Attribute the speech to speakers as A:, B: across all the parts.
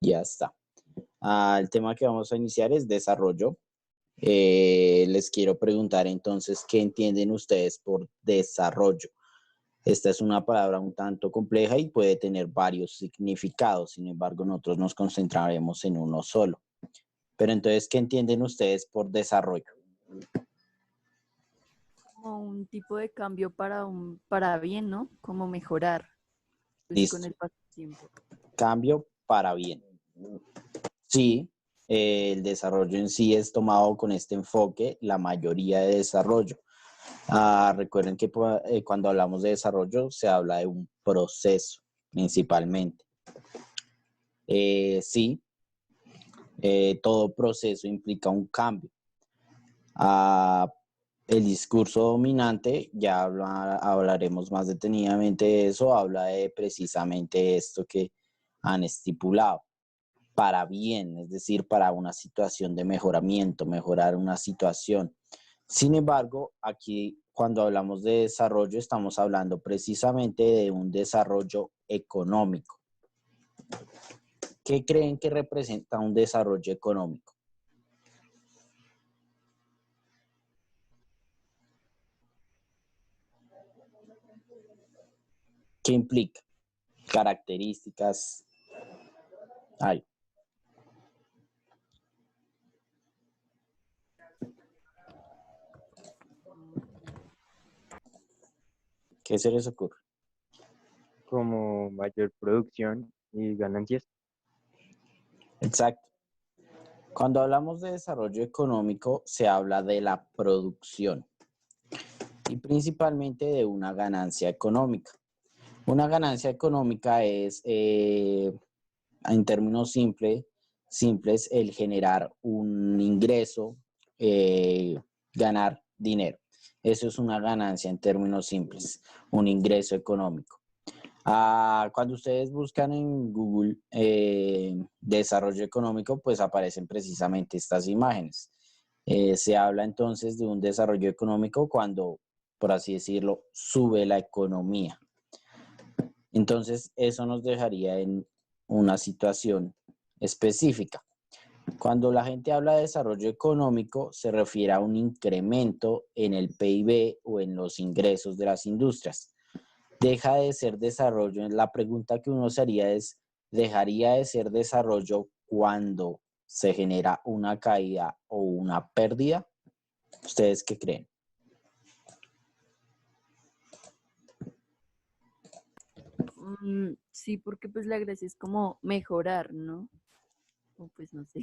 A: Ya está. El tema que vamos a iniciar es desarrollo. Les quiero preguntar entonces, ¿qué entienden ustedes por desarrollo? Esta es una palabra un tanto compleja y puede tener varios significados. Sin embargo, nosotros nos concentraremos en uno solo. Pero entonces, ¿qué entienden ustedes por desarrollo?
B: Como un tipo de cambio para bien, ¿no? Como mejorar pues,
A: Listo.
B: con el paso del tiempo.
A: Cambio para bien. Sí, el desarrollo en sí es tomado con este enfoque, la mayoría de desarrollo. Recuerden que cuando hablamos de desarrollo se habla de un proceso principalmente. Sí, todo proceso implica un cambio. El discurso dominante, ya hablaremos más detenidamente de eso, habla de precisamente esto que han estipulado, para bien, es decir, para una situación de mejoramiento, mejorar una situación. Sin embargo, aquí cuando hablamos de desarrollo, estamos hablando precisamente de un desarrollo económico. ¿Qué creen que representa un desarrollo económico? ¿Qué implica? Características. Ay. ¿Qué se les ocurre?
C: Como mayor producción y ganancias.
A: Exacto. Cuando hablamos de desarrollo económico, se habla de la producción y principalmente de una ganancia económica. Una ganancia económica es, en términos simples, el generar un ingreso, ganar dinero. Eso es una ganancia en términos simples, un ingreso económico. Cuando ustedes buscan en Google desarrollo económico, pues aparecen precisamente estas imágenes. Se habla entonces de un desarrollo económico cuando, por así decirlo, sube la economía. Entonces, eso nos dejaría en una situación específica. Cuando la gente habla de desarrollo económico, se refiere a un incremento en el PIB o en los ingresos de las industrias. Deja de ser desarrollo. La pregunta que uno se haría es, ¿dejaría de ser desarrollo cuando se genera una caída o una pérdida? ¿Ustedes qué creen?
B: Sí, porque pues la gracia es como mejorar, ¿no? O pues no sé.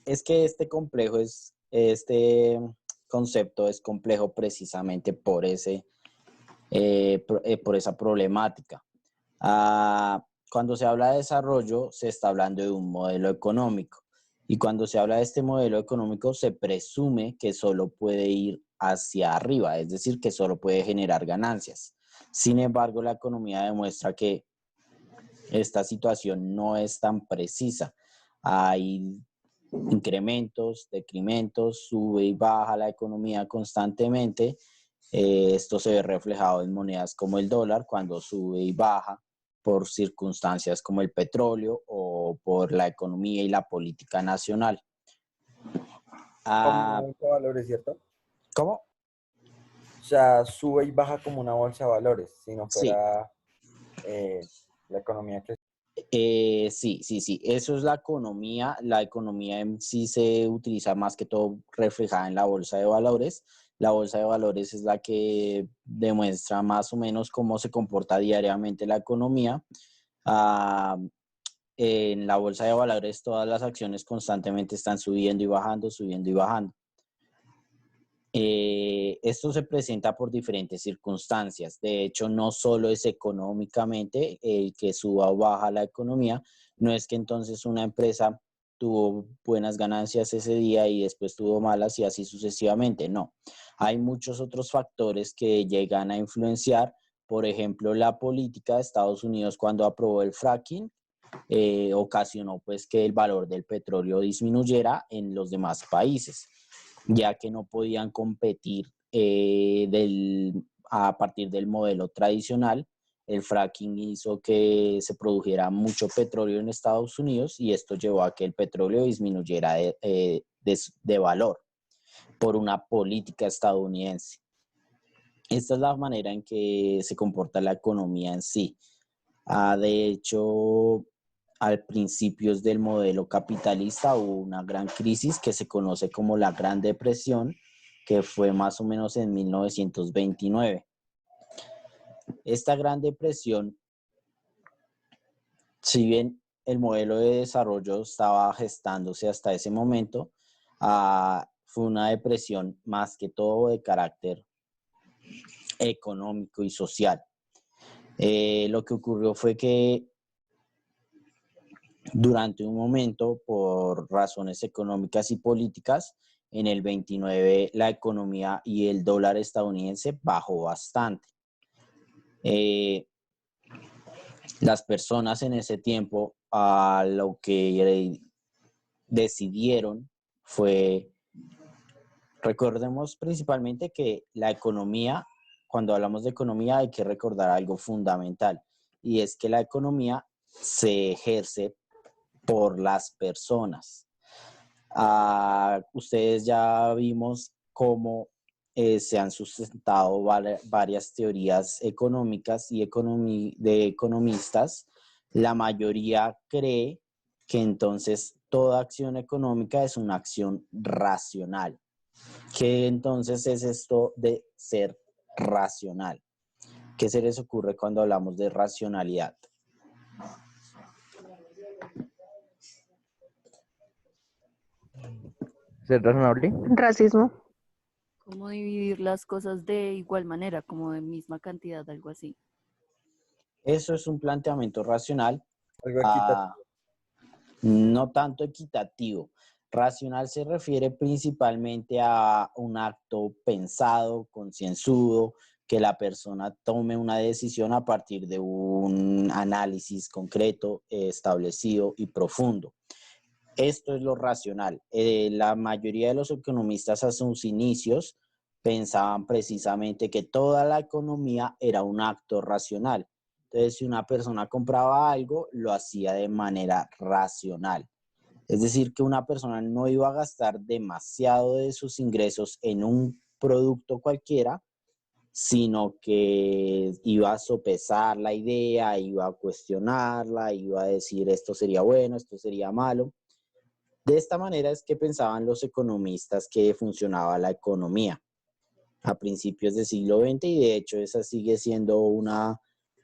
A: Es que este concepto es complejo precisamente por por esa problemática. Cuando se habla de desarrollo, se está hablando de un modelo económico. Y cuando se habla de este modelo económico, se presume que solo puede ir hacia arriba, es decir, que solo puede generar ganancias. Sin embargo, la economía demuestra que esta situación no es tan precisa. Hay incrementos, decrementos, sube y baja la economía constantemente. Esto se ve reflejado en monedas como el dólar cuando sube y baja por circunstancias como el petróleo o por la economía y la política nacional.
D: Como una bolsa de valores, ¿cierto?
A: ¿Cómo?
D: O sea, sube y baja como una bolsa de valores, si no
A: Sí.
D: fuera la economía que...
A: Sí, eso es la economía. La economía en sí se utiliza más que todo reflejada en la bolsa de valores. La bolsa de valores es la que demuestra más o menos cómo se comporta diariamente la economía. Ah, en la bolsa de valores todas las acciones constantemente están subiendo y bajando, subiendo y bajando. Esto se presenta por diferentes circunstancias. De hecho, no solo es económicamente el que suba o baja la economía, no es que entonces una empresa tuvo buenas ganancias ese día y después tuvo malas y así sucesivamente. No, hay muchos otros factores que llegan a influenciar. Por ejemplo, la política de Estados Unidos cuando aprobó el fracking ocasionó pues que el valor del petróleo disminuyera en los demás países, ya que no podían competir a partir del modelo tradicional. El fracking hizo que se produjera mucho petróleo en Estados Unidos y esto llevó a que el petróleo disminuyera de valor por una política estadounidense. Esta es la manera en que se comporta la economía en sí. De hecho, al principios del modelo capitalista hubo una gran crisis que se conoce como la Gran Depresión, que fue más o menos en 1929. Esta Gran Depresión, si bien el modelo de desarrollo estaba gestándose hasta ese momento, fue una depresión más que todo de carácter económico y social. Lo que ocurrió fue que durante un momento, por razones económicas y políticas, en el 29 la economía y el dólar estadounidense bajó bastante. Las personas en ese tiempo lo que decidieron fue, recordemos principalmente que la economía, cuando hablamos de economía hay que recordar algo fundamental, y es que la economía se ejerce por las personas. Ustedes ya vimos cómo se han sustentado varias teorías económicas y de economistas. La mayoría cree que entonces toda acción económica es una acción racional. ¿Qué entonces es esto de ser racional? ¿Qué se les ocurre cuando hablamos de racionalidad?
C: ¿Ser razonable?
E: Racismo.
B: Como dividir las cosas de igual manera, como de misma cantidad, algo así.
A: Eso es un planteamiento racional,
D: Algo equitativo.
A: no tanto equitativo. Racional se refiere principalmente a un acto pensado, concienzudo, que la persona tome una decisión a partir de un análisis concreto, establecido y profundo. Esto es lo racional. La mayoría de los economistas a sus inicios pensaban precisamente que toda la economía era un acto racional. Entonces, si una persona compraba algo, lo hacía de manera racional. Es decir, que una persona no iba a gastar demasiado de sus ingresos en un producto cualquiera, sino que iba a sopesar la idea, iba a cuestionarla, iba a decir esto sería bueno, esto sería malo. De esta manera es que pensaban los economistas que funcionaba la economía a principios del siglo XX, y de hecho esa sigue siendo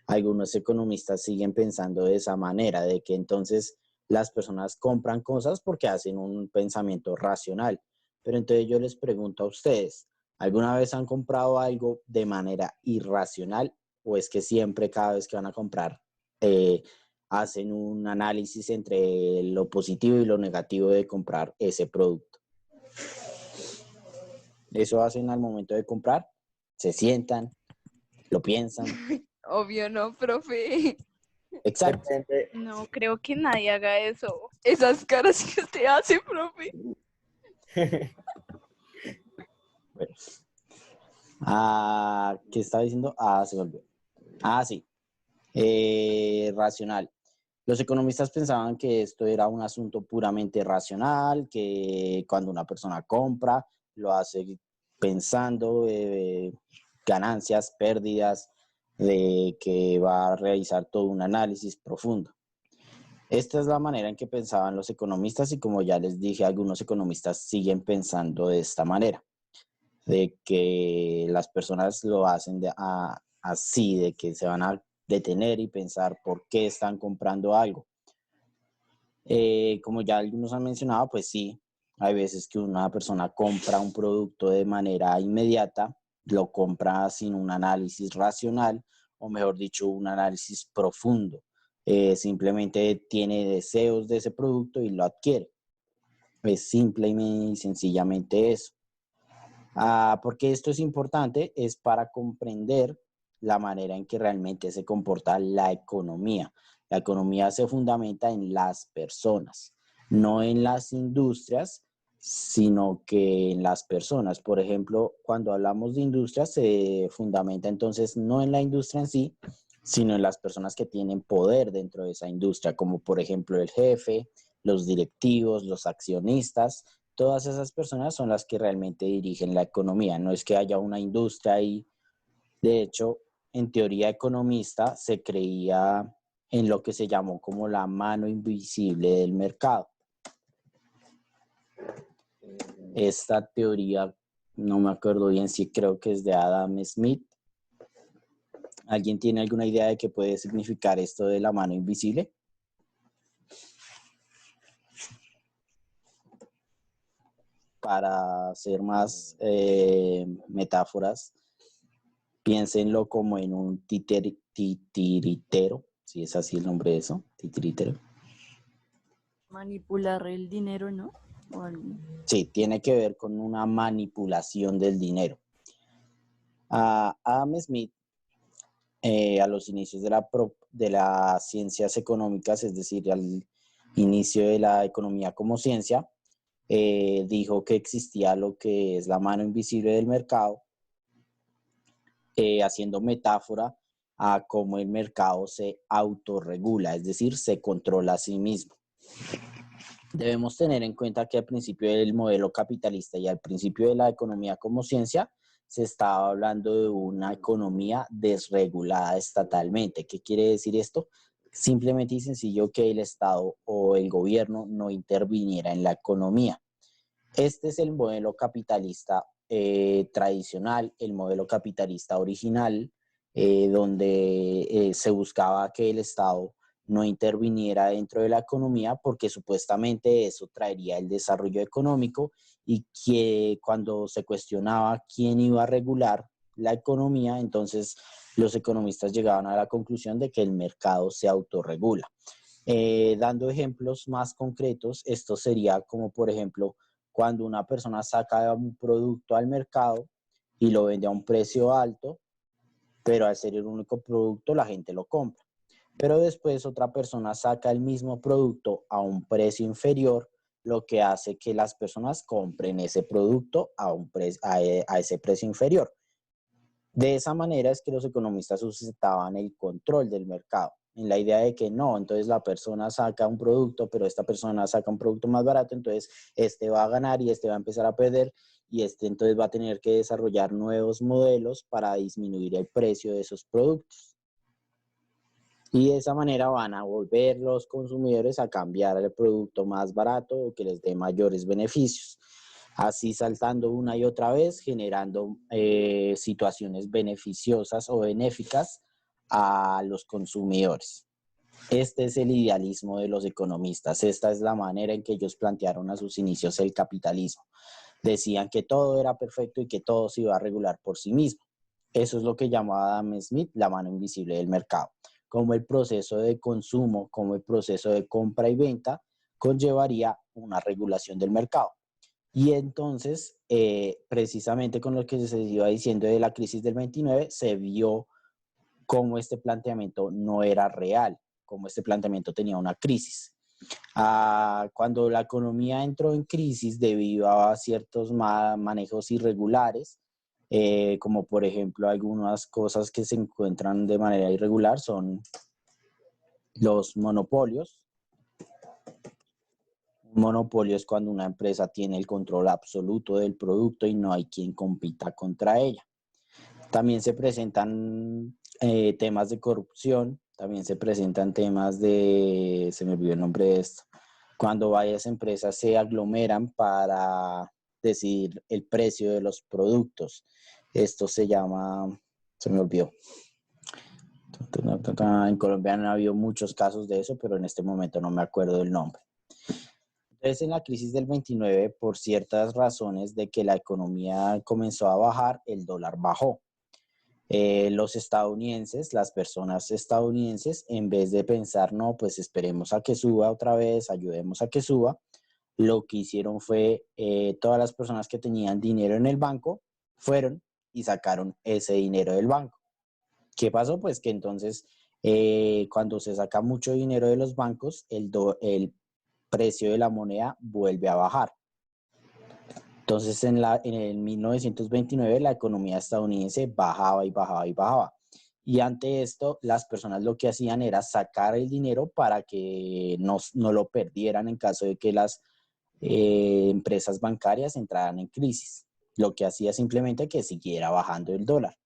A: algunos economistas siguen pensando de esa manera, de que entonces las personas compran cosas porque hacen un pensamiento racional. Pero entonces yo les pregunto a ustedes, ¿alguna vez han comprado algo de manera irracional, o es que siempre cada vez que van a comprar hacen un análisis entre lo positivo y lo negativo de comprar ese producto? Eso hacen al momento de comprar, se sientan, lo piensan.
E: Obvio no, profe.
A: Exacto.
D: Depende.
E: No creo que nadie haga eso. Esas caras que usted hace, profe.
A: Bueno. ¿Qué estaba diciendo? Se volvió. Sí. Racional. Los economistas pensaban que esto era un asunto puramente racional, que cuando una persona compra, lo hace pensando ganancias, pérdidas, de que va a realizar todo un análisis profundo. Esta es la manera en que pensaban los economistas, y como ya les dije, algunos economistas siguen pensando de esta manera. de que las personas lo hacen así, de que se van a detener y pensar por qué están comprando algo. Como ya algunos han mencionado, pues sí, hay veces que una persona compra un producto de manera inmediata, lo compra sin un análisis racional, o mejor dicho, un análisis profundo. Simplemente tiene deseos de ese producto y lo adquiere. Es simple y sencillamente eso. Porque esto es importante, es para comprender la manera en que realmente se comporta la economía. La economía se fundamenta en las personas, no en las industrias, sino que en las personas. Por ejemplo, cuando hablamos de industrias, se fundamenta entonces no en la industria en sí, sino en las personas que tienen poder dentro de esa industria, como por ejemplo el jefe, los directivos, los accionistas. Todas esas personas son las que realmente dirigen la economía. No es que haya una industria ahí. De hecho, en teoría economista se creía en lo que se llamó como la mano invisible del mercado. Esta teoría, no me acuerdo bien si creo que es de Adam Smith. ¿Alguien tiene alguna idea de qué puede significar esto de la mano invisible? Para hacer más metáforas, piénsenlo como en un titiritero, si es así el nombre de eso, titiritero.
B: Manipular el dinero, ¿no?
A: Sí, tiene que ver con una manipulación del dinero. Adam Smith, a los inicios de las ciencias económicas, es decir, al inicio de la economía como ciencia, dijo que existía lo que es la mano invisible del mercado, haciendo metáfora a cómo el mercado se autorregula, es decir, se controla a sí mismo. Debemos tener en cuenta que al principio del modelo capitalista y al principio de la economía como ciencia, se estaba hablando de una economía desregulada estatalmente. ¿Qué quiere decir esto? Simplemente y sencillo que el Estado o el gobierno no interviniera en la economía. Este es el modelo capitalista tradicional, el modelo capitalista original, donde se buscaba que el Estado no interviniera dentro de la economía porque supuestamente eso traería el desarrollo económico, y que cuando se cuestionaba quién iba a regular la economía, entonces los economistas llegaban a la conclusión de que el mercado se autorregula. Dando ejemplos más concretos, esto sería como por ejemplo cuando una persona saca un producto al mercado y lo vende a un precio alto, pero al ser el único producto la gente lo compra. Pero después otra persona saca el mismo producto a un precio inferior, lo que hace que las personas compren ese producto a ese precio inferior. De esa manera es que los economistas sustentaban el control del mercado, en la idea de que no, entonces la persona saca un producto, pero esta persona saca un producto más barato, entonces este va a ganar y este va a empezar a perder, y este entonces va a tener que desarrollar nuevos modelos para disminuir el precio de esos productos. Y de esa manera van a volver los consumidores a cambiar el producto más barato o que les dé mayores beneficios. Así saltando una y otra vez, generando situaciones beneficiosas o benéficas a los consumidores. Este es el idealismo de los economistas. Esta es la manera en que ellos plantearon a sus inicios el capitalismo. Decían que todo era perfecto y que todo se iba a regular por sí mismo. Eso es lo que llamaba Adam Smith la mano invisible del mercado. Como el proceso de consumo, como el proceso de compra y venta conllevaría una regulación del mercado. Y entonces, precisamente con lo que se iba diciendo de la crisis del 29, se vio cómo este planteamiento no era real, cómo este planteamiento tenía una crisis. Cuando la economía entró en crisis debido a ciertos manejos irregulares, como por ejemplo algunas cosas que se encuentran de manera irregular son los monopolios. Un monopolio es cuando una empresa tiene el control absoluto del producto y no hay quien compita contra ella. También se presentan temas de corrupción, también se presentan temas de, se me olvidó el nombre de esto, cuando varias empresas se aglomeran para decidir el precio de los productos. Esto se llama, se me olvidó. En Colombia han habido muchos casos de eso, pero en este momento no me acuerdo del nombre. Entonces, en la crisis del 29, por ciertas razones de que la economía comenzó a bajar, el dólar bajó. Los estadounidenses, las personas estadounidenses, en vez de pensar, no, pues esperemos a que suba otra vez, ayudemos a que suba, lo que hicieron fue, todas las personas que tenían dinero en el banco, fueron y sacaron ese dinero del banco. ¿Qué pasó? Pues que entonces, cuando se saca mucho dinero de los bancos, el precio de la moneda vuelve a bajar. Entonces, en el 1929, la economía estadounidense bajaba y bajaba y bajaba. Y ante esto, las personas lo que hacían era sacar el dinero para que no lo perdieran en caso de que las empresas bancarias entraran en crisis. Lo que hacía simplemente que siguiera bajando el dólar.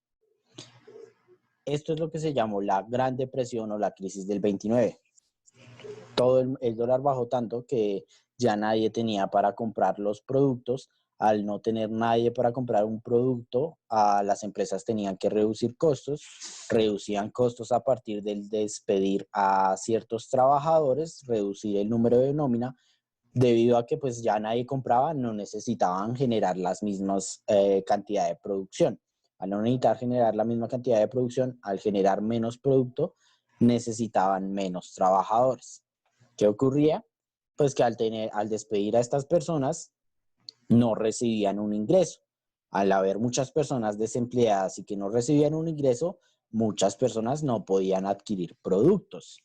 A: Esto es lo que se llamó la Gran Depresión o la crisis del 29. Todo el dólar bajó tanto que ya nadie tenía para comprar los productos. Al no tener nadie para comprar un producto, las empresas tenían que reducir costos, reducían costos a partir del despedir a ciertos trabajadores, reducir el número de nómina, debido a que pues ya nadie compraba, no necesitaban generar las mismas cantidad de producción. Al no necesitar generar la misma cantidad de producción, al generar menos producto, necesitaban menos trabajadores. ¿Qué ocurría? Pues que al despedir a estas personas, no recibían un ingreso. Al haber muchas personas desempleadas y que no recibían un ingreso, muchas personas no podían adquirir productos.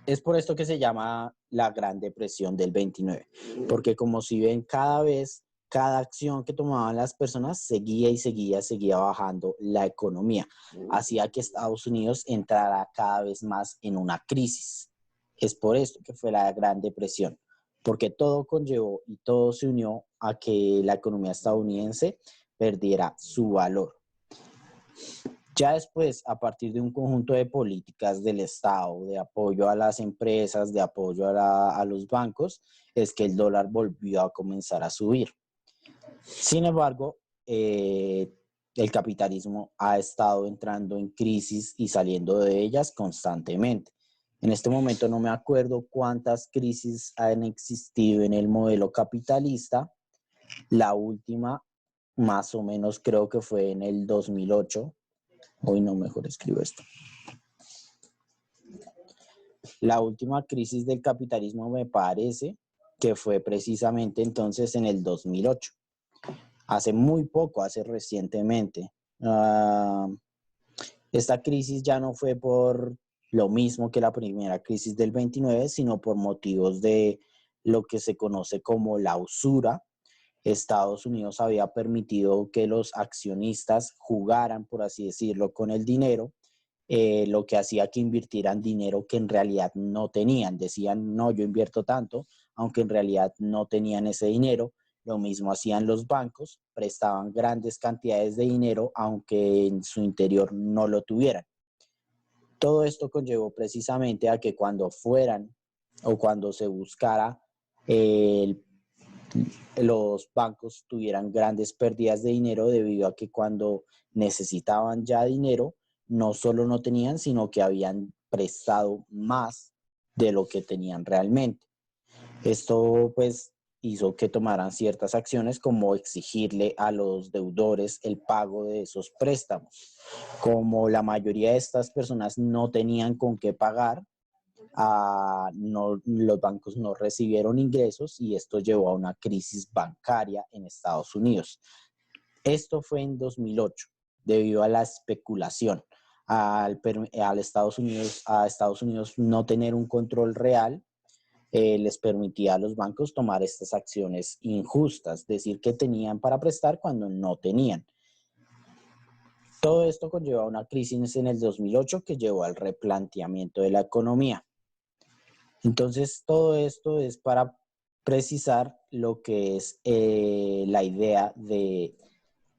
A: Es por esto que se llama la Gran Depresión del 29, porque como si ven, cada acción que tomaban las personas seguía bajando la economía. Hacía que Estados Unidos entrara cada vez más en una crisis. Es por esto que fue la Gran Depresión, porque todo conllevó y todo se unió a que la economía estadounidense perdiera su valor. Ya después, a partir de un conjunto de políticas del Estado, de apoyo a las empresas, de apoyo a los bancos, es que el dólar volvió a comenzar a subir. Sin embargo, el capitalismo ha estado entrando en crisis y saliendo de ellas constantemente. En este momento no me acuerdo cuántas crisis han existido en el modelo capitalista. La última, más o menos, creo que fue en el 2008. Hoy no, mejor escribo esto. La última crisis del capitalismo me parece que fue precisamente entonces en el 2008. Hace muy poco, hace recientemente. Esta crisis ya no fue por lo mismo que la primera crisis del 29, sino por motivos de lo que se conoce como la usura. Estados Unidos había permitido que los accionistas jugaran, por así decirlo, con el dinero, lo que hacía que invirtieran dinero que en realidad no tenían. Decían, no, yo invierto tanto, aunque en realidad no tenían ese dinero. Lo mismo hacían los bancos, prestaban grandes cantidades de dinero, aunque en su interior no lo tuvieran. Todo esto conllevó precisamente a que cuando fueran o cuando se buscara los bancos tuvieran grandes pérdidas de dinero, debido a que cuando necesitaban ya dinero, no solo no tenían, sino que habían prestado más de lo que tenían realmente. Esto pues hizo que tomaran ciertas acciones, como exigirle a los deudores el pago de esos préstamos. Como la mayoría de estas personas no tenían con qué pagar, los bancos no recibieron ingresos y esto llevó a una crisis bancaria en Estados Unidos. Esto fue en 2008, debido a la especulación, a Estados Unidos no tener un control real. Les permitía a los bancos tomar estas acciones injustas, decir que tenían para prestar cuando no tenían. Todo esto conllevó a una crisis en el 2008 que llevó al replanteamiento de la economía. Entonces, todo esto es para precisar lo que es la idea de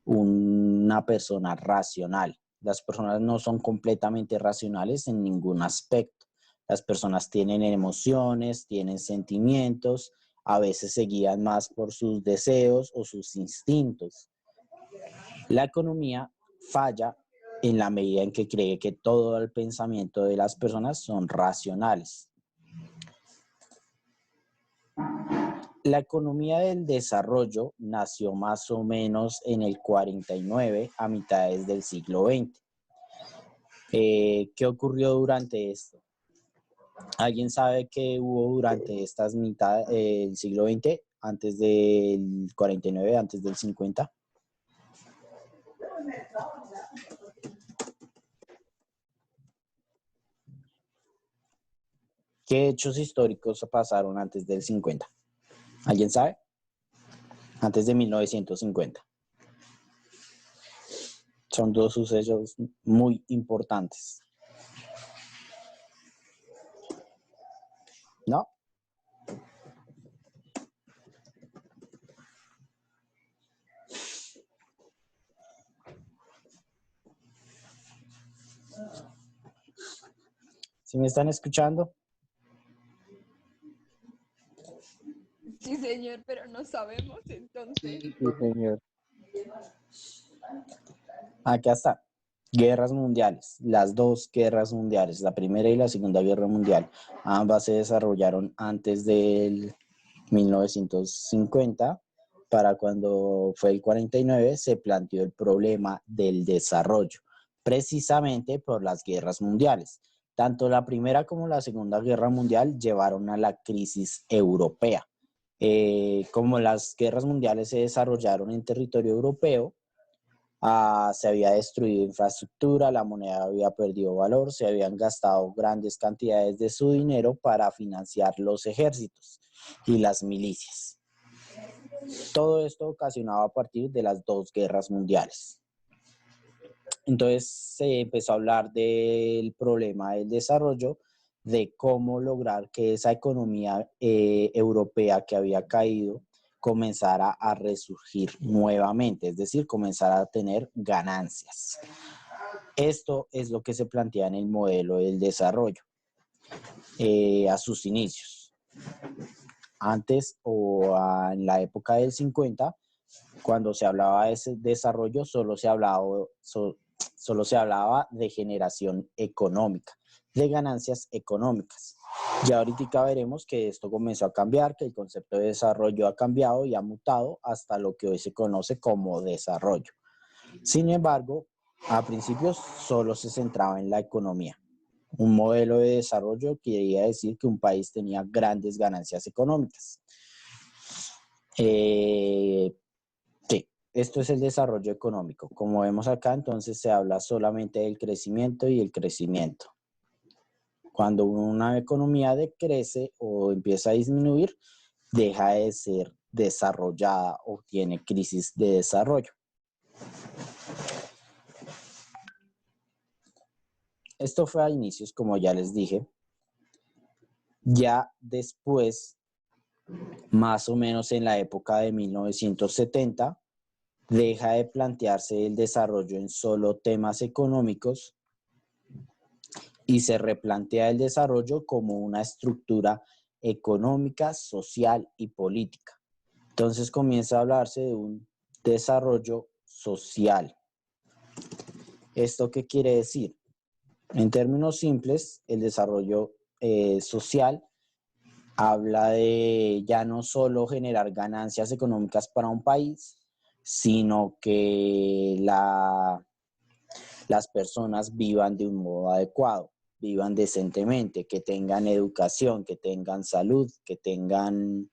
A: una persona racional. Las personas no son completamente racionales en ningún aspecto. Las personas tienen emociones, tienen sentimientos, a veces se guían más por sus deseos o sus instintos. La economía falla en la medida en que cree que todo el pensamiento de las personas son racionales. La economía del desarrollo nació más o menos en el 49 a mitades del siglo XX. ¿Qué ocurrió durante esto? ¿Alguien sabe qué hubo durante estas mitades del siglo XX, antes del 49, antes del 50? ¿Qué hechos históricos pasaron antes del 50? ¿Alguien sabe? Antes de 1950. Son dos sucesos muy importantes. ¿No? ¿Sí me están escuchando?
E: Sí, señor, pero no sabemos entonces.
C: Sí, señor.
A: Acá está. Guerras mundiales. Las dos guerras mundiales, la Primera y la Segunda Guerra Mundial. Ambas se desarrollaron antes del 1950. Para cuando fue el 49 se planteó el problema del desarrollo, precisamente por las guerras mundiales. Tanto la Primera como la Segunda Guerra Mundial llevaron a la crisis europea. Como las guerras mundiales se desarrollaron en territorio europeo, se había destruido infraestructura, la moneda había perdido valor, se habían gastado grandes cantidades de su dinero para financiar los ejércitos y las milicias. Todo esto ocasionado a partir de las dos guerras mundiales. Entonces se empezó a hablar del problema del desarrollo, de cómo lograr que esa economía europea que había caído comenzara a resurgir nuevamente, es decir, comenzara a tener ganancias. Esto es lo que se plantea en el modelo del desarrollo a sus inicios. Antes o en la época del 50, cuando se hablaba de ese desarrollo, solo se hablaba de generación económica, de ganancias económicas. Ya ahorita veremos que esto comenzó a cambiar, que el concepto de desarrollo ha cambiado y ha mutado hasta lo que hoy se conoce como desarrollo. Sin embargo, a principios solo se centraba en la economía. Un modelo de desarrollo quería decir que un país tenía grandes ganancias económicas. Sí, esto es el desarrollo económico. Como vemos acá, entonces se habla solamente del crecimiento y el crecimiento. Cuando una economía decrece o empieza a disminuir, deja de ser desarrollada o tiene crisis de desarrollo. Esto fue a inicios, como ya les dije. Ya después, más o menos en la época de 1970, deja de plantearse el desarrollo en solo temas económicos y se replantea el desarrollo como una estructura económica, social y política. Entonces comienza a hablarse de un desarrollo social. ¿Esto qué quiere decir? En términos simples, el desarrollo social habla de ya no solo generar ganancias económicas para un país, sino que las personas vivan de un modo adecuado, vivan decentemente, que tengan educación, que tengan salud, que tengan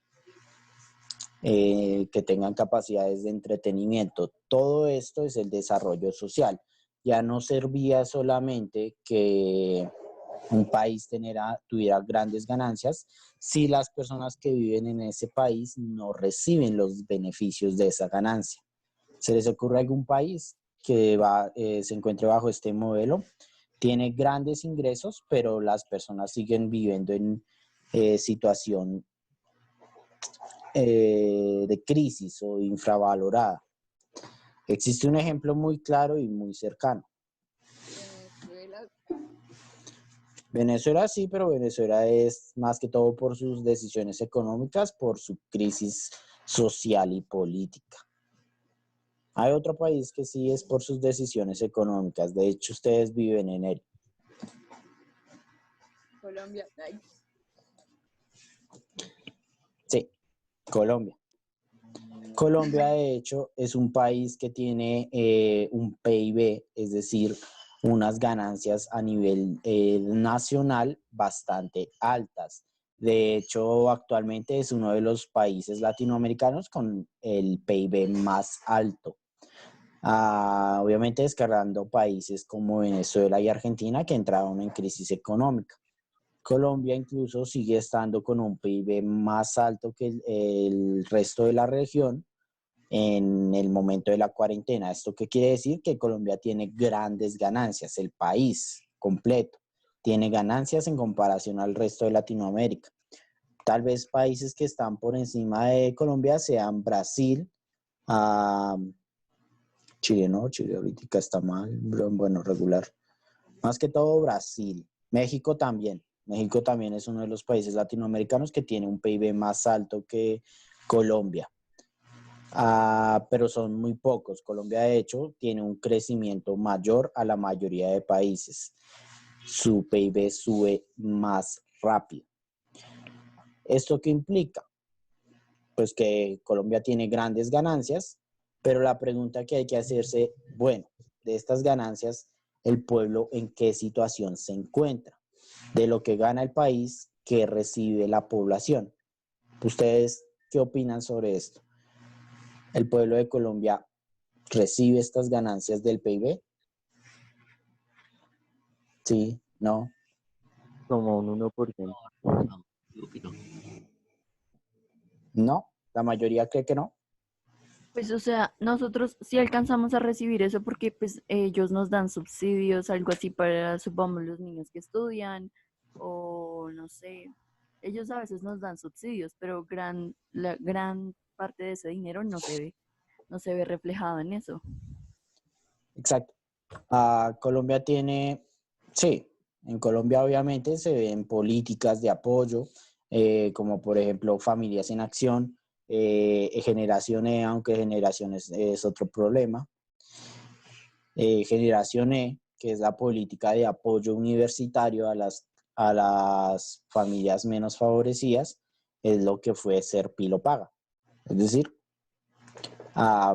A: capacidades de entretenimiento. Todo esto es el desarrollo social. Ya no servía solamente que un país tuviera grandes ganancias si las personas que viven en ese país no reciben los beneficios de esa ganancia. ¿Se les ocurre algún país que se encuentre bajo este modelo? Tiene grandes ingresos, pero las personas siguen viviendo en situación de crisis o infravalorada. Existe un ejemplo muy claro y muy cercano. Venezuela sí, pero Venezuela es más que todo por sus decisiones económicas, por su crisis social y política. Hay otro país que sí es por sus decisiones económicas. De hecho, ustedes viven en él.
E: Colombia. Ay.
A: Sí, Colombia. Colombia, de hecho, es un país que tiene un PIB, es decir, unas ganancias a nivel nacional bastante altas. De hecho, actualmente es uno de los países latinoamericanos con el PIB más alto. Obviamente descargando países como Venezuela y Argentina que entraron en crisis económica. Colombia incluso sigue estando con un PIB más alto que el resto de la región en el momento de la cuarentena. ¿Esto qué quiere decir? Que Colombia tiene grandes ganancias, el país completo tiene ganancias en comparación al resto de Latinoamérica. Tal vez países que están por encima de Colombia sean Brasil, Chile no, Chile ahorita está mal, bueno, regular. Más que todo Brasil, México también. México también es uno de los países latinoamericanos que tiene un PIB más alto que Colombia. Pero son muy pocos. Colombia, de hecho, tiene un crecimiento mayor a la mayoría de países. Su PIB sube más rápido. ¿Esto qué implica? Pues que Colombia tiene grandes ganancias, pero la pregunta que hay que hacerse, bueno, de estas ganancias, ¿el pueblo en qué situación se encuentra? De lo que gana el país, ¿qué recibe la población? ¿Ustedes qué opinan sobre esto? ¿El pueblo de Colombia recibe estas ganancias del PIB? Sí, no,
C: Como un 1%.
F: No, digo que no.
A: no. La mayoría cree que no.
B: Pues, o sea, nosotros sí alcanzamos a recibir eso porque pues ellos nos dan subsidios, algo así para, supongamos, los niños que estudian o no sé, ellos a veces nos dan subsidios, pero la gran parte de ese dinero no se ve reflejado en eso.
A: Exacto. Colombia tiene, sí, en Colombia obviamente se ven políticas de apoyo, como por ejemplo Familias en Acción, Generación E, aunque Generación es otro problema. Generación E, que es la política de apoyo universitario a las familias menos favorecidas, es lo que fue Ser Pilo Paga. Es decir,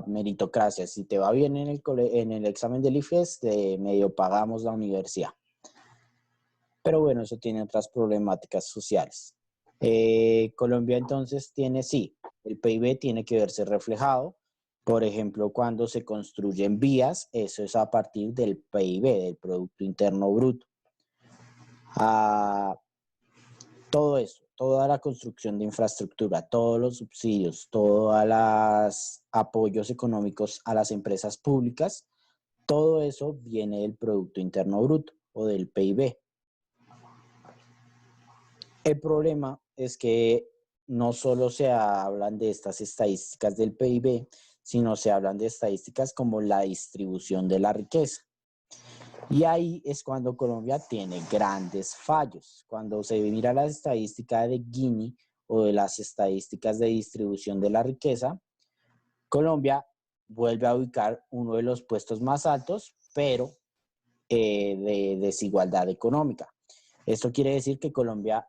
A: meritocracia. Si te va bien en el examen del IFES, te medio pagamos la universidad. Pero bueno, eso tiene otras problemáticas sociales. Colombia entonces tiene, sí, el PIB tiene que verse reflejado. Por ejemplo, cuando se construyen vías, eso es a partir del PIB, del Producto Interno Bruto. Todo eso, toda la construcción de infraestructura, todos los subsidios, todos los apoyos económicos a las empresas públicas, todo eso viene del Producto Interno Bruto o del PIB. El problema es que no solo se hablan de estas estadísticas del PIB, sino se hablan de estadísticas como la distribución de la riqueza. Y ahí es cuando Colombia tiene grandes fallos. Cuando se mira la estadística de Gini o de las estadísticas de distribución de la riqueza, Colombia vuelve a ubicar uno de los puestos más altos, pero de desigualdad económica. Esto quiere decir que Colombia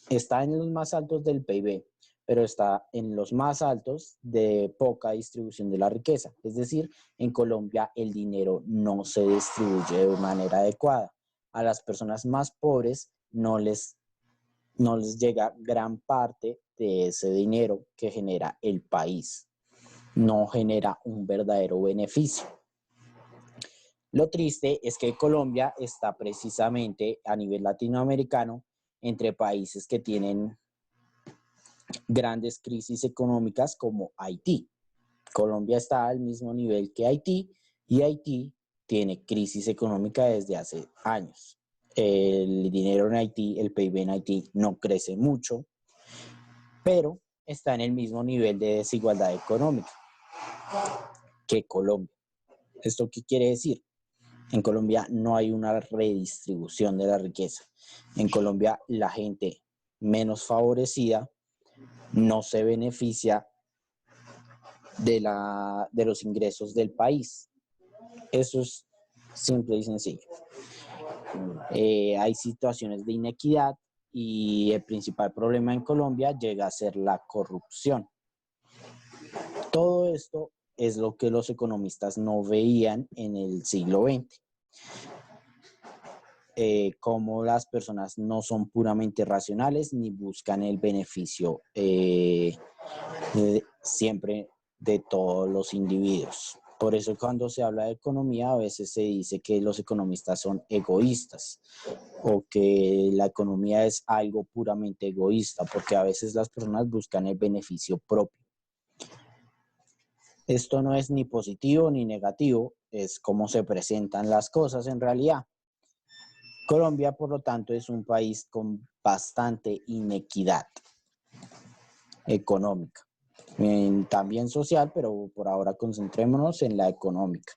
A: está en los más altos del PIB, pero está en los más altos de poca distribución de la riqueza. Es decir, en Colombia el dinero no se distribuye de manera adecuada. A las personas más pobres no les llega gran parte de ese dinero que genera el país. No genera un verdadero beneficio. Lo triste es que Colombia está precisamente a nivel latinoamericano entre países que tienen grandes crisis económicas como Haití. Colombia está al mismo nivel que Haití y Haití tiene crisis económica desde hace años. El dinero en Haití, el PIB en Haití no crece mucho, pero está en el mismo nivel de desigualdad económica que Colombia. ¿Esto qué quiere decir? En Colombia no hay una redistribución de la riqueza. En Colombia la gente menos favorecida no se beneficia de los ingresos del país. Eso es simple y sencillo. Hay situaciones de inequidad y el principal problema en Colombia llega a ser la corrupción. Todo esto es lo que los economistas no veían en el siglo XX. Cómo las personas no son puramente racionales ni buscan el beneficio siempre de todos los individuos. Por eso cuando se habla de economía a veces se dice que los economistas son egoístas o que la economía es algo puramente egoísta, porque a veces las personas buscan el beneficio propio. Esto no es ni positivo ni negativo, es cómo se presentan las cosas en realidad. Colombia, por lo tanto, es un país con bastante inequidad económica, también social, pero por ahora concentrémonos en la económica.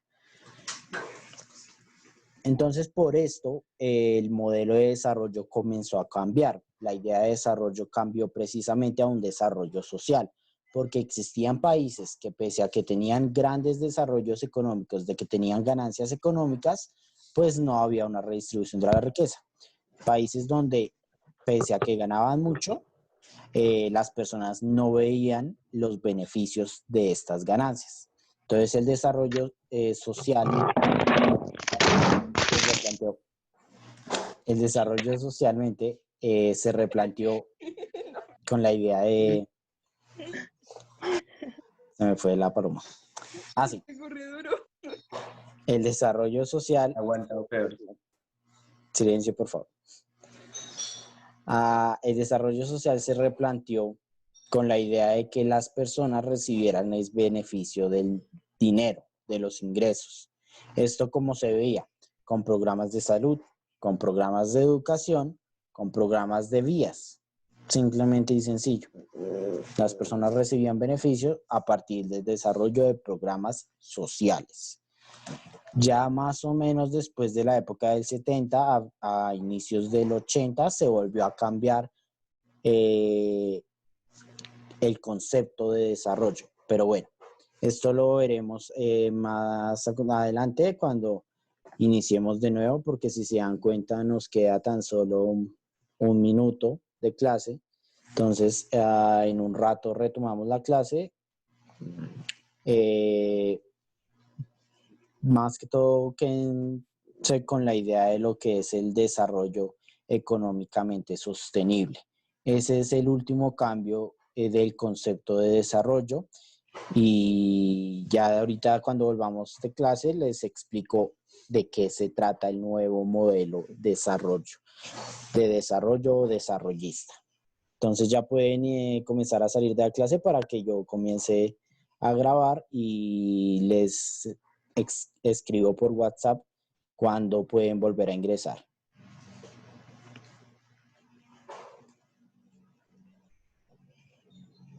A: Entonces, por esto, el modelo de desarrollo comenzó a cambiar. La idea de desarrollo cambió precisamente a un desarrollo social, porque existían países que pese a que tenían grandes desarrollos económicos, de que tenían ganancias económicas, pues no había una redistribución de la riqueza. Países donde, pese a que ganaban mucho, las personas no veían los beneficios de estas ganancias. Entonces, el desarrollo social el desarrollo socialmente se replanteó con la idea de... Se me fue la paloma. Ah, sí. El desarrollo social...
C: Aguanta, peor.
A: Silencio, por favor. El desarrollo social se replanteó con la idea de que las personas recibieran el beneficio del dinero, de los ingresos. Esto como se veía, con programas de salud, con programas de educación, con programas de vías. Simplemente y sencillo. Las personas recibían beneficios a partir del desarrollo de programas sociales. Ya más o menos después de la época del 70 a inicios del 80 se volvió a cambiar el concepto de desarrollo. Pero bueno, esto lo veremos más adelante cuando iniciemos de nuevo, porque si se dan cuenta nos queda tan solo un minuto de clase. Entonces, en un rato retomamos la clase. Más que todo con la idea de lo que es el desarrollo económicamente sostenible. Ese es el último cambio del concepto de desarrollo y ya ahorita cuando volvamos de clase les explico de qué se trata el nuevo modelo de desarrollo desarrollista. Entonces ya pueden comenzar a salir de la clase para que yo comience a grabar y les escribo por WhatsApp cuando pueden volver a ingresar.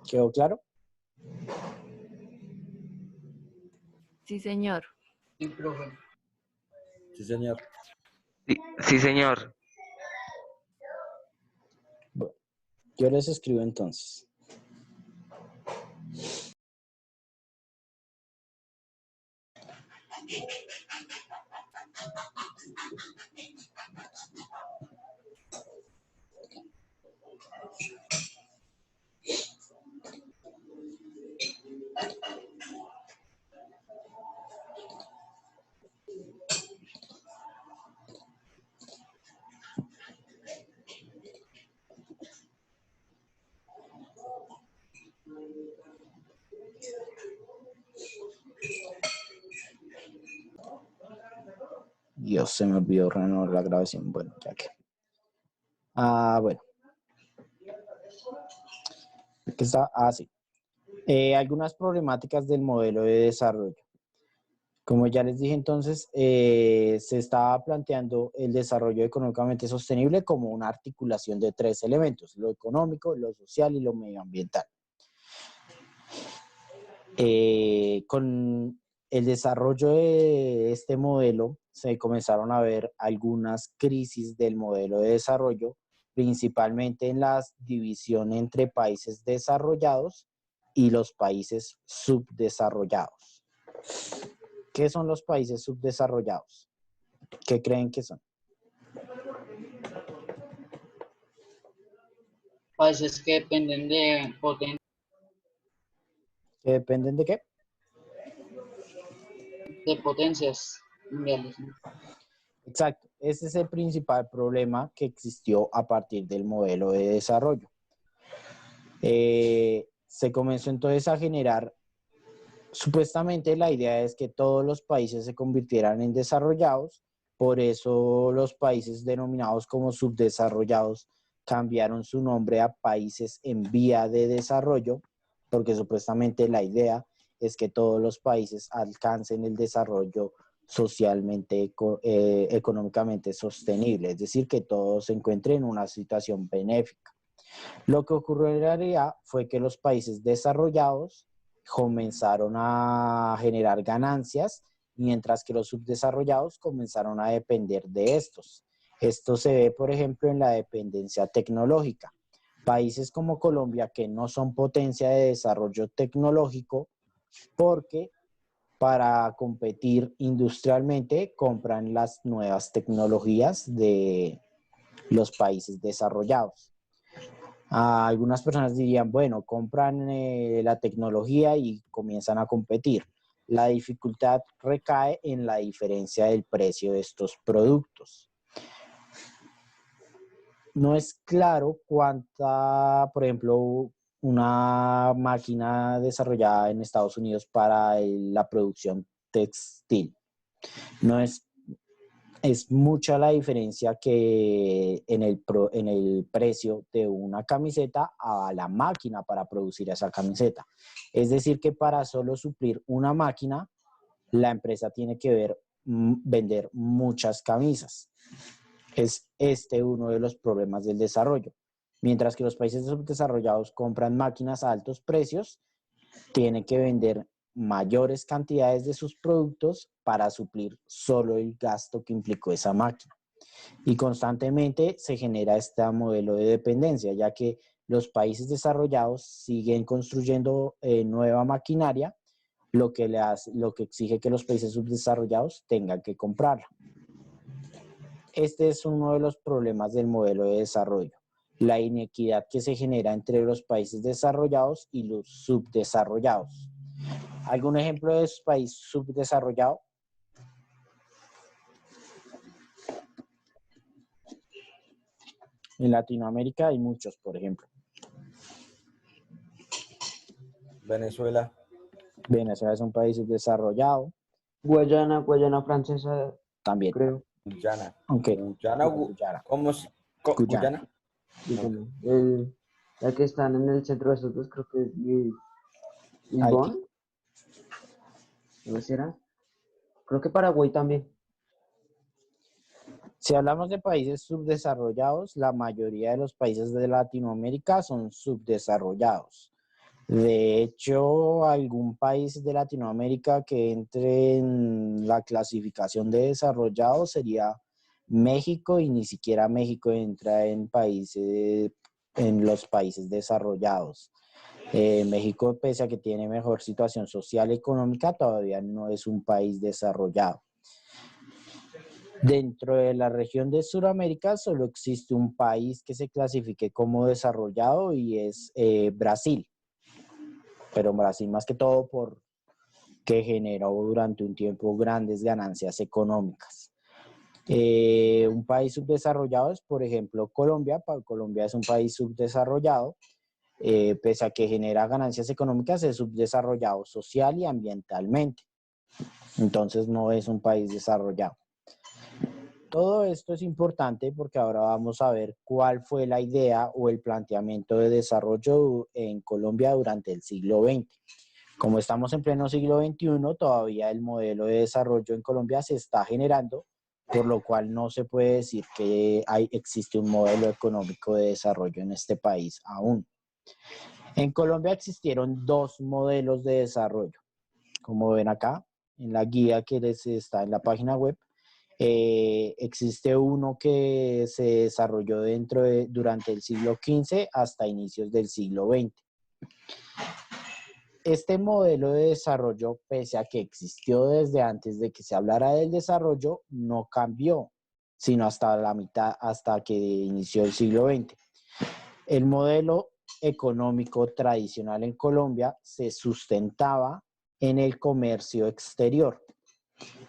A: ¿Quedó claro?
B: Sí, señor.
D: Sí, señor.
F: Sí, señor.
A: Bueno, yo les escribo entonces. Dios, se me olvidó renovar la grabación. Bueno, ya que. Bueno. ¿Qué está? Sí. Algunas problemáticas del modelo de desarrollo. Como ya les dije entonces, se estaba planteando el desarrollo económicamente sostenible como una articulación de tres elementos: lo económico, lo social y lo medioambiental. Con el desarrollo de este modelo se comenzaron a ver algunas crisis del modelo de desarrollo, principalmente en la división entre países desarrollados y los países subdesarrollados. ¿Qué son los países subdesarrollados? ¿Qué creen que son?
G: Países que dependen de potencias
A: ¿Que dependen de qué?
G: mundiales, ¿no?
A: Exacto, ese es el principal problema que existió a partir del modelo de desarrollo. Se comenzó entonces a generar, supuestamente la idea es que todos los países se convirtieran en desarrollados, por eso los países denominados como subdesarrollados cambiaron su nombre a países en vía de desarrollo, porque supuestamente la idea es que todos los países alcancen el desarrollo socialmente, económicamente sostenible, es decir, que todos se encuentren en una situación benéfica. Lo que ocurrió en realidad fue que los países desarrollados comenzaron a generar ganancias, mientras que los subdesarrollados comenzaron a depender de estos. Esto se ve, por ejemplo, en la dependencia tecnológica. Países como Colombia, que no son potencia de desarrollo tecnológico, porque para competir industrialmente compran las nuevas tecnologías de los países desarrollados. Algunas personas dirían, bueno, compran la tecnología y comienzan a competir. La dificultad recae en la diferencia del precio de estos productos. No es claro cuánta, por ejemplo, una máquina desarrollada en Estados Unidos para la producción textil. No es mucha la diferencia que en el precio de una camiseta a la máquina para producir esa camiseta. Es decir, que para solo suplir una máquina, la empresa tiene que vender muchas camisas. Es uno de los problemas del desarrollo. Mientras que los países subdesarrollados compran máquinas a altos precios, tienen que vender mayores cantidades de sus productos para suplir solo el gasto que implicó esa máquina. Y constantemente se genera este modelo de dependencia, ya que los países desarrollados siguen construyendo nueva maquinaria, lo que exige que los países subdesarrollados tengan que comprarla. Este es uno de los problemas del modelo de desarrollo, la inequidad que se genera entre los países desarrollados y los subdesarrollados. ¿Algún ejemplo de su país subdesarrollado? En Latinoamérica hay muchos, por ejemplo.
D: Venezuela.
A: Venezuela es un país subdesarrollado.
H: Guayana Francesa,
A: También.
H: creo.
D: Guyana.
A: Aunque
D: Guyana,
A: Guyana.
D: ¿cómo se?
A: Guyana.
D: Guyana.
H: Sí, también. La que están en el centro de esos dos, creo que es Lisbon. ¿No será? Creo que Paraguay también.
A: Si hablamos de países subdesarrollados, la mayoría de los países de Latinoamérica son subdesarrollados. De hecho, algún país de Latinoamérica que entre en la clasificación de desarrollado sería México, y ni siquiera México entra en los países desarrollados. México, pese a que tiene mejor situación social y económica, todavía no es un país desarrollado. Dentro de la región de Sudamérica solo existe un país que se clasifique como desarrollado y es Brasil. Pero Brasil más que todo porque generó durante un tiempo grandes ganancias económicas. Un país subdesarrollado es, por ejemplo, Colombia. Colombia es un país subdesarrollado. Pese a que genera ganancias económicas, es subdesarrollado social y ambientalmente. Entonces no es un país desarrollado. Todo esto es importante porque ahora vamos a ver cuál fue la idea o el planteamiento de desarrollo en Colombia durante el siglo XX. Como estamos en pleno siglo XXI, todavía el modelo de desarrollo en Colombia se está generando, por lo cual no se puede decir que existe un modelo económico de desarrollo en este país aún. En Colombia existieron dos modelos de desarrollo. Como ven acá, en la guía que les está en la página web, Existe uno que se desarrolló durante el siglo XV hasta inicios del siglo XX. Este modelo de desarrollo, pese a que existió desde antes de que se hablara del desarrollo, no cambió, sino hasta la mitad, hasta que inició el siglo XX. El modelo económico tradicional en Colombia se sustentaba en el comercio exterior,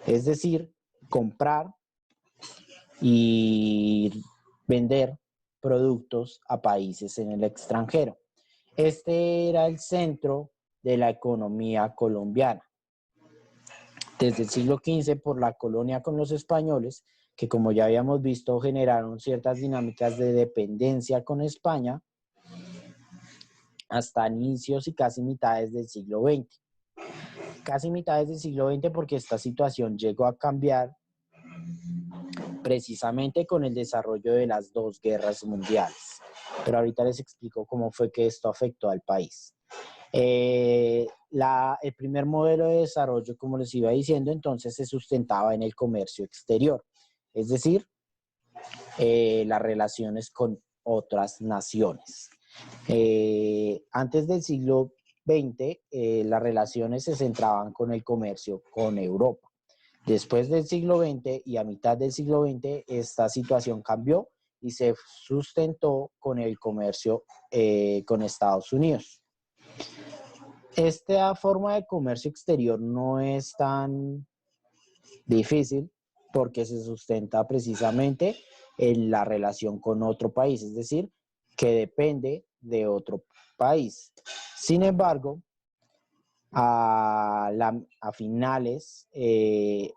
A: es decir, comprar y vender productos a países en el extranjero. Este era el centro de la economía colombiana. Desde el siglo XV, por la colonia con los españoles, que como ya habíamos visto generaron ciertas dinámicas de dependencia con España, hasta inicios y casi mitades del siglo XX. Casi mitades del siglo XX porque esta situación llegó a cambiar precisamente con el desarrollo de las dos guerras mundiales. Pero ahorita les explico cómo fue que esto afectó al país. El primer modelo de desarrollo, como les iba diciendo, entonces se sustentaba en el comercio exterior, es decir, las relaciones con otras naciones. Antes del siglo XX, las relaciones se centraban con el comercio con Europa. Después del siglo XX y a mitad del siglo XX, esta situación cambió y se sustentó con el comercio con Estados Unidos. Esta forma de comercio exterior no es tan difícil porque se sustenta precisamente en la relación con otro país, es decir, que depende de otro país. Sin embargo, a finales,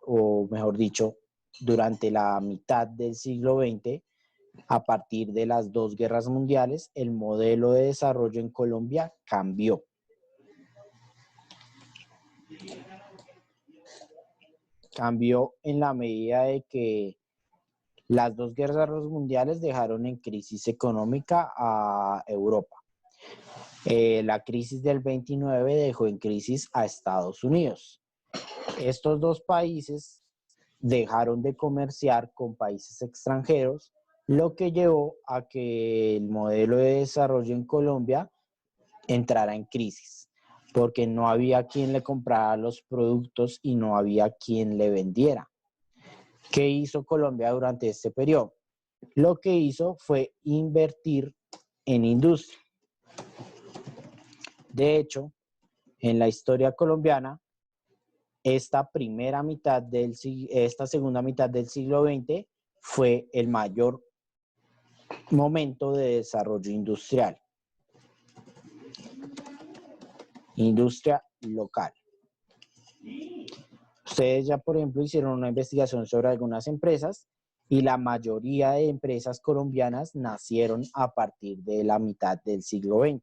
A: o mejor dicho, durante la mitad del siglo XX, a partir de las dos guerras mundiales, el modelo de desarrollo en Colombia cambió. Cambió en la medida de que las dos guerras mundiales dejaron en crisis económica a Europa. La crisis del 29 dejó en crisis a Estados Unidos. Estos dos países dejaron de comerciar con países extranjeros, lo que llevó a que el modelo de desarrollo en Colombia entrara en crisis, porque no había quien le comprara los productos y no había quien le vendiera. ¿Qué hizo Colombia durante este periodo? Lo que hizo fue invertir en industria. De hecho, en la historia colombiana, esta segunda mitad del siglo XX fue el mayor momento de desarrollo industrial. Industria local. Ustedes ya, por ejemplo, hicieron una investigación sobre algunas empresas y la mayoría de empresas colombianas nacieron a partir de la mitad del siglo XX,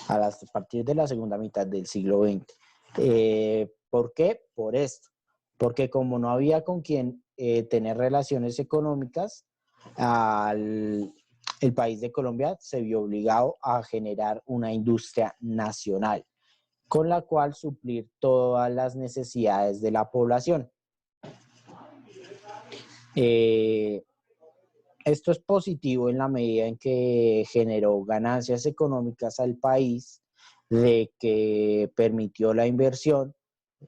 A: a partir de la segunda mitad del siglo XX. ¿Por qué? Por esto. Porque como no había con quien tener relaciones económicas, el país de Colombia se vio obligado a generar una industria nacional, con la cual suplir todas las necesidades de la población. Esto es positivo en la medida en que generó ganancias económicas al país, de que permitió la inversión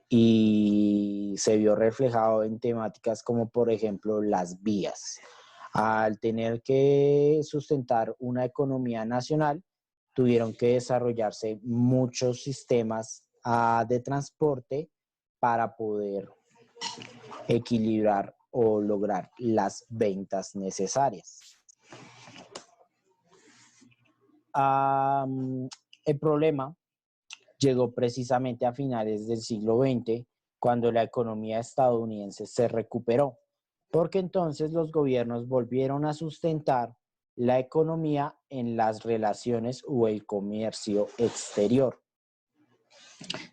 A: y se vio reflejado en temáticas como, por ejemplo, las vías. Al tener que sustentar una economía nacional, tuvieron que desarrollarse muchos sistemas de transporte para poder equilibrar o lograr las ventas necesarias. El problema llegó precisamente a finales del siglo XX, cuando la economía estadounidense se recuperó, porque entonces los gobiernos volvieron a sustentar la economía en las relaciones o el comercio exterior.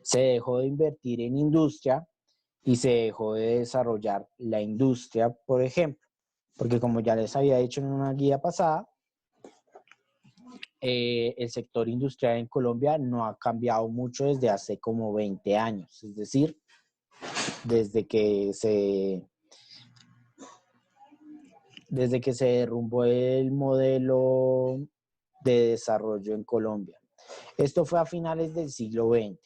A: Se dejó de invertir en industria y se dejó de desarrollar la industria, por ejemplo, porque como ya les había dicho en una guía pasada, el sector industrial en Colombia no ha cambiado mucho desde hace como 20 años, es decir, desde que se desde que se derrumbó el modelo de desarrollo en Colombia. Esto fue a finales del siglo XX.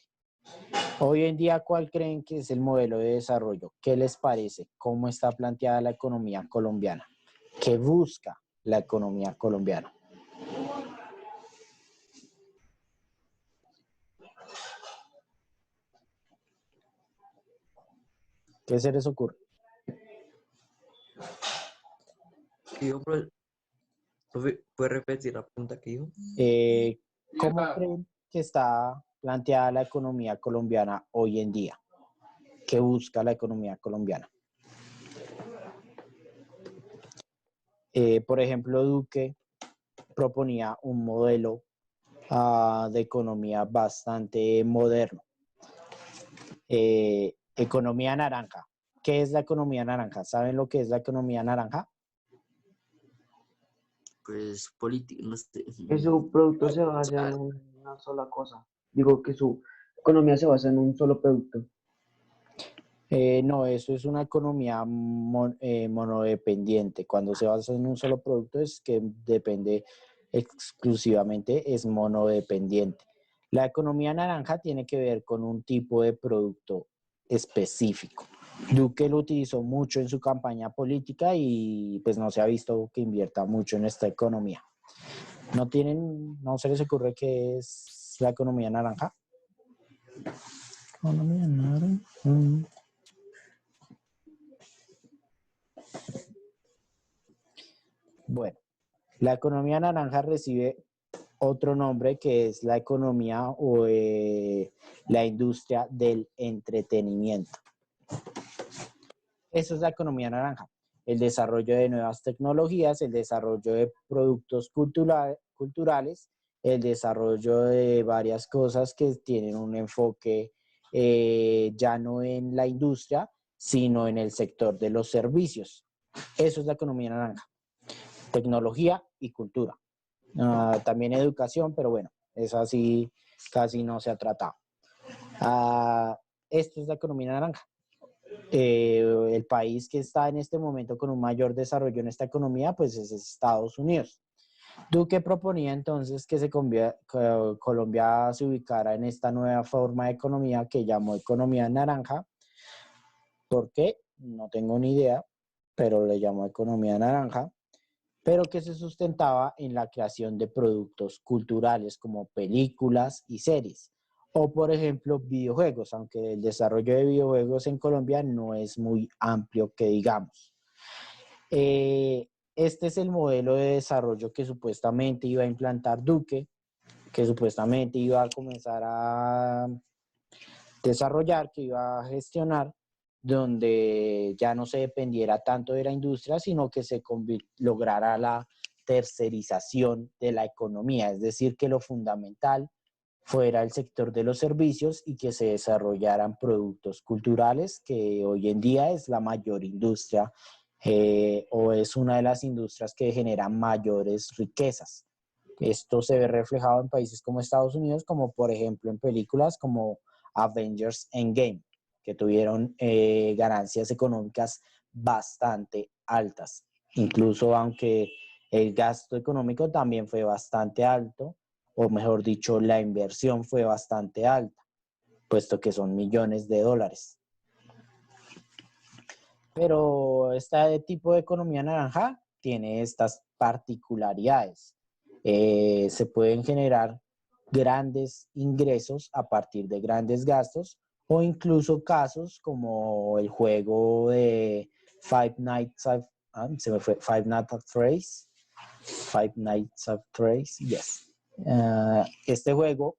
A: Hoy en día, ¿cuál creen que es el modelo de desarrollo? ¿Qué les parece? ¿Cómo está planteada la economía colombiana? ¿Qué busca la economía colombiana? ¿Qué se les ocurre?
C: Digo, profe, ¿puede repetir la pregunta que dijo?
A: ¿Cómo creen que está planteada la economía colombiana hoy en día? ¿Qué busca la economía colombiana? Por ejemplo, Duque proponía un modelo de economía bastante moderno. Economía naranja. ¿Qué es la economía naranja? ¿Saben lo que es la economía naranja?
C: Pues político, no sé.
H: Que su producto se basa en una sola cosa. Digo que su economía se basa en un solo producto.
A: No, eso es una economía monodependiente. Cuando se basa en un solo producto es que depende exclusivamente, es monodependiente. La economía naranja tiene que ver con un tipo de producto específico. Duque lo utilizó mucho en su campaña política y pues no se ha visto que invierta mucho en esta economía. ¿No se les ocurre qué es la economía naranja? Economía naranja. Bueno, la economía naranja recibe otro nombre que es la economía o la industria del entretenimiento. Eso es la economía naranja. El desarrollo de nuevas tecnologías, el desarrollo de productos culturales, el desarrollo de varias cosas que tienen un enfoque ya no en la industria, sino en el sector de los servicios. Eso es la economía naranja. Tecnología y cultura. También educación, pero bueno, eso así casi no se ha tratado. Esto es la economía naranja. El país que está en este momento con un mayor desarrollo en esta economía, pues es Estados Unidos. Duque proponía entonces que Colombia se ubicara en esta nueva forma de economía que llamó economía naranja. ¿Por qué? No tengo ni idea, pero le llamó economía naranja, pero que se sustentaba en la creación de productos culturales como películas y series, o por ejemplo videojuegos, aunque el desarrollo de videojuegos en Colombia no es muy amplio que digamos. Este es el modelo de desarrollo que supuestamente iba a implantar Duque, que supuestamente iba a comenzar a desarrollar, que iba a gestionar, donde ya no se dependiera tanto de la industria, sino que se lograra la tercerización de la economía, es decir, que lo fundamental fuera el sector de los servicios y que se desarrollaran productos culturales, que hoy en día es la mayor industria o es una de las industrias que generan mayores riquezas. Esto se ve reflejado en países como Estados Unidos, como por ejemplo en películas como Avengers Endgame, que tuvieron ganancias económicas bastante altas. Incluso aunque el gasto económico también fue bastante alto, o mejor dicho, la inversión fue bastante alta, puesto que son millones de dólares. Pero este tipo de economía naranja tiene estas particularidades. Se pueden generar grandes ingresos a partir de grandes gastos o incluso casos como el juego de Five Nights at Freddy's. Five Nights at Freddy's, yes. Este juego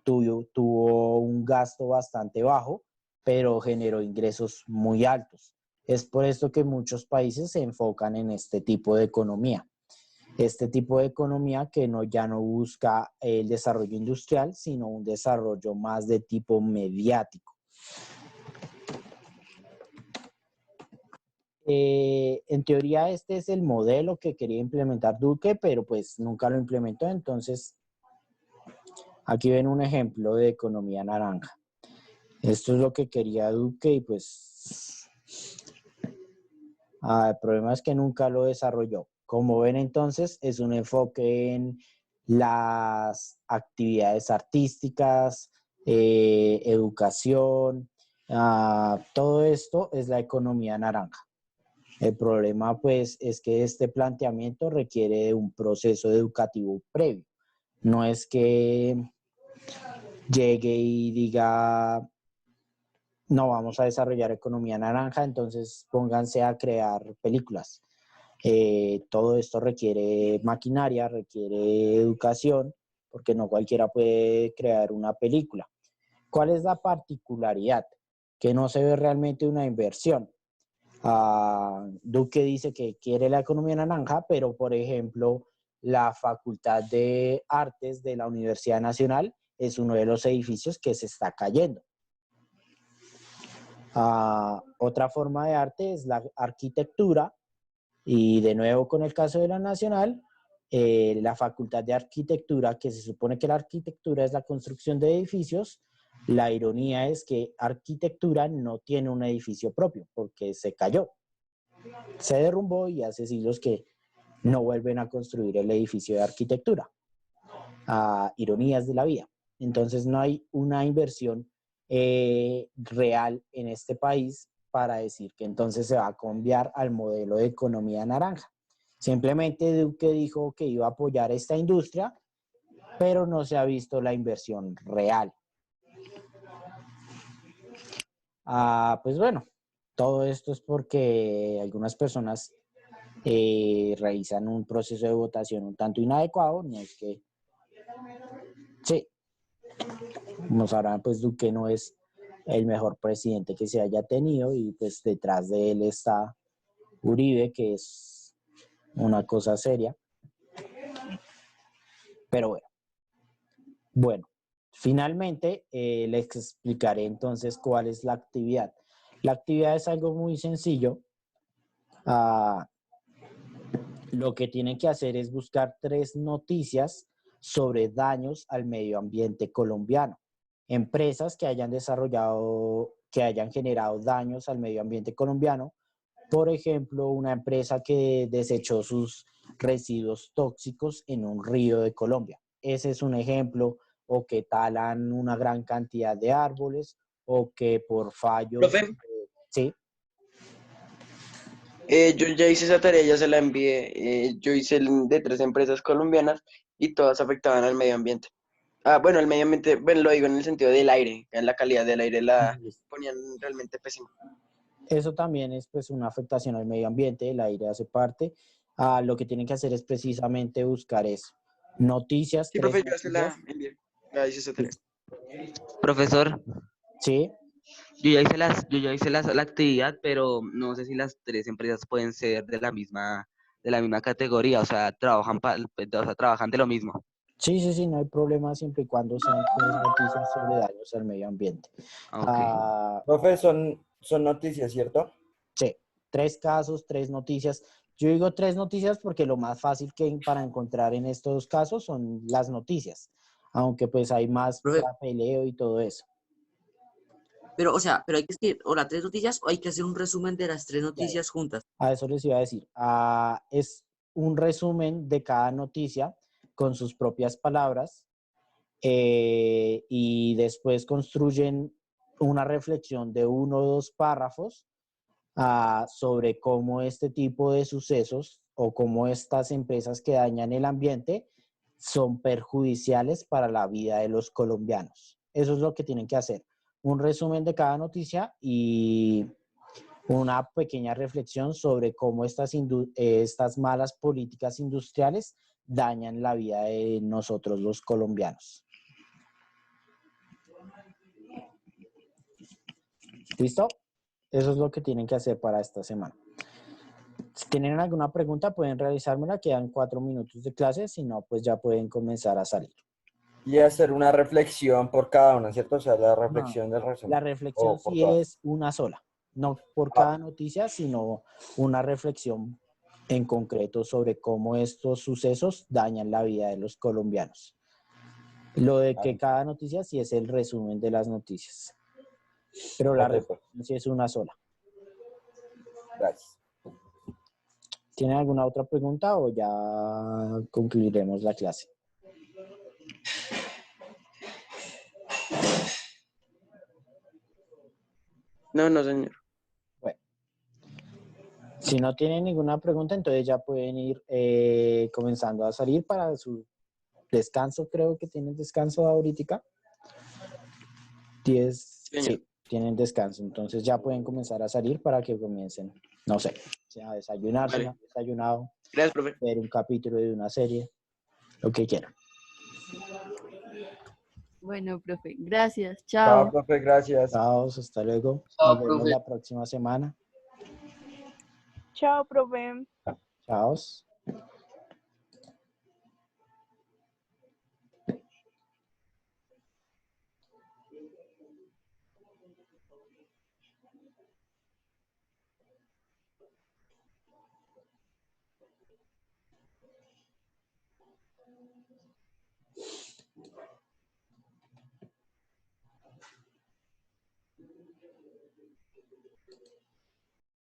A: tuvo un gasto bastante bajo, pero generó ingresos muy altos. Es por esto que muchos países se enfocan en este tipo de economía. Este tipo de economía que ya no busca el desarrollo industrial, sino un desarrollo más de tipo mediático. En teoría este es el modelo que quería implementar Duque, pero pues nunca lo implementó. Entonces, aquí ven un ejemplo de economía naranja. Esto es lo que quería Duque y pues El problema es que nunca lo desarrolló. Como ven, entonces, es un enfoque en las actividades artísticas, educación, todo esto es la economía naranja. El problema, pues, es que este planteamiento requiere de un proceso educativo previo. No es que llegue y diga, no, vamos a desarrollar economía naranja, entonces pónganse a crear películas. Todo esto requiere maquinaria, requiere educación, porque no cualquiera puede crear una película. ¿Cuál es la particularidad? Que no se ve realmente una inversión. Duque dice que quiere la economía naranja, pero por ejemplo, la Facultad de Artes de la Universidad Nacional es uno de los edificios que se está cayendo. Otra forma de arte es la arquitectura, y de nuevo con el caso de la Nacional, la Facultad de Arquitectura, que se supone que la arquitectura es la construcción de edificios, la ironía es que arquitectura no tiene un edificio propio porque se cayó, se derrumbó y hace siglos que no vuelven a construir el edificio de arquitectura. Ironías de la vida. Entonces no hay una inversión real en este país para decir que entonces se va a cambiar al modelo de economía naranja. Simplemente Duque dijo que iba a apoyar esta industria, pero no se ha visto la inversión real. Pues bueno, todo esto es porque algunas personas realizan un proceso de votación un tanto inadecuado. No es que, sí, como sabrán, pues Duque no es el mejor presidente que se haya tenido, y pues detrás de él está Uribe, que es una cosa seria. Pero bueno, finalmente les explicaré entonces cuál es la actividad. La actividad es algo muy sencillo. Lo que tienen que hacer es buscar 3 noticias sobre daños al medio ambiente colombiano. Empresas que hayan desarrollado, que hayan generado daños al medio ambiente colombiano. Por ejemplo, una empresa que desechó sus residuos tóxicos en un río de Colombia. Ese es un ejemplo. O que talan una gran cantidad de árboles, o que por fallos...
C: Profe,
A: sí.
C: yo ya hice esa tarea, ya se la envié. Yo hice el de 3 empresas colombianas y todas afectaban al medio ambiente. Bueno, el medio ambiente, bueno, lo digo en el sentido del aire, en la calidad del aire la ponían realmente pésima.
A: Eso también es pues una afectación al medio ambiente, el aire hace parte. Lo que tienen que hacer es precisamente buscar eso. Noticias,
C: Sí,
A: 3
C: profe, yo ya se la
A: noticias.
C: envié. Ya hice esa tarea.
F: Profesor,
A: Sí.
F: yo ya hice la actividad, pero no sé si las 3 empresas pueden ser de la misma categoría, o sea, trabajan de lo mismo.
A: Sí, no hay problema siempre y cuando sean 3 noticias sobre daños al medio ambiente.
F: Ok.
D: Profe, son noticias, ¿cierto?
A: Sí, 3 casos, 3 noticias. Yo digo 3 noticias porque lo más fácil que para encontrar en estos casos son las noticias, aunque pues hay más
H: Profe,
A: papeleo y todo eso.
H: pero, o sea, pero hay que escribir o las 3 noticias o hay que hacer un resumen de las 3 noticias juntas.
A: A eso les iba a decir. Es un resumen de cada noticia con sus propias palabras, y después construyen una reflexión de 1 o 2 párrafos sobre cómo este tipo de sucesos o cómo estas empresas que dañan el ambiente son perjudiciales para la vida de los colombianos. Eso es lo que tienen que hacer. Un resumen de cada noticia y una pequeña reflexión sobre cómo estas malas políticas industriales dañan la vida de nosotros los colombianos. ¿Listo? Eso es lo que tienen que hacer para esta semana. Si tienen alguna pregunta, pueden realizármela. Quedan 4 minutos de clase. Si no, pues ya pueden comenzar a salir.
D: Y hacer una reflexión por cada una, ¿cierto? O sea, la reflexión del
A: La
D: resumen.
A: reflexión
D: O por
A: sí
D: todas.
A: es una sola. No por cada noticia, sino una reflexión en concreto sobre cómo estos sucesos dañan la vida de los colombianos. Lo de que cada noticia sí es el resumen de las noticias. Pero la
D: Perfecto.
A: reflexión sí es una sola.
D: Gracias.
A: ¿Tienen alguna otra pregunta o ya concluiremos la clase?
C: No, no, señor.
A: Bueno, si no tienen ninguna pregunta, entonces ya pueden ir comenzando a salir para su descanso. Creo que tienen descanso ahorita. 10,
C: Señor.
A: sí, tienen descanso. Entonces ya pueden comenzar a salir para que comiencen, no sé, a desayunar, si
C: Vale.
A: no han desayunado,
C: Gracias, profe.
A: ver un capítulo de una serie, lo que quieran.
B: Bueno, profe, gracias.
D: Chao,
B: Chao.
D: profe, gracias.
A: Chao, hasta luego.
G: Chao,
A: Nos vemos
G: profe.
A: la próxima semana.
E: Chao, profe.
A: Chao.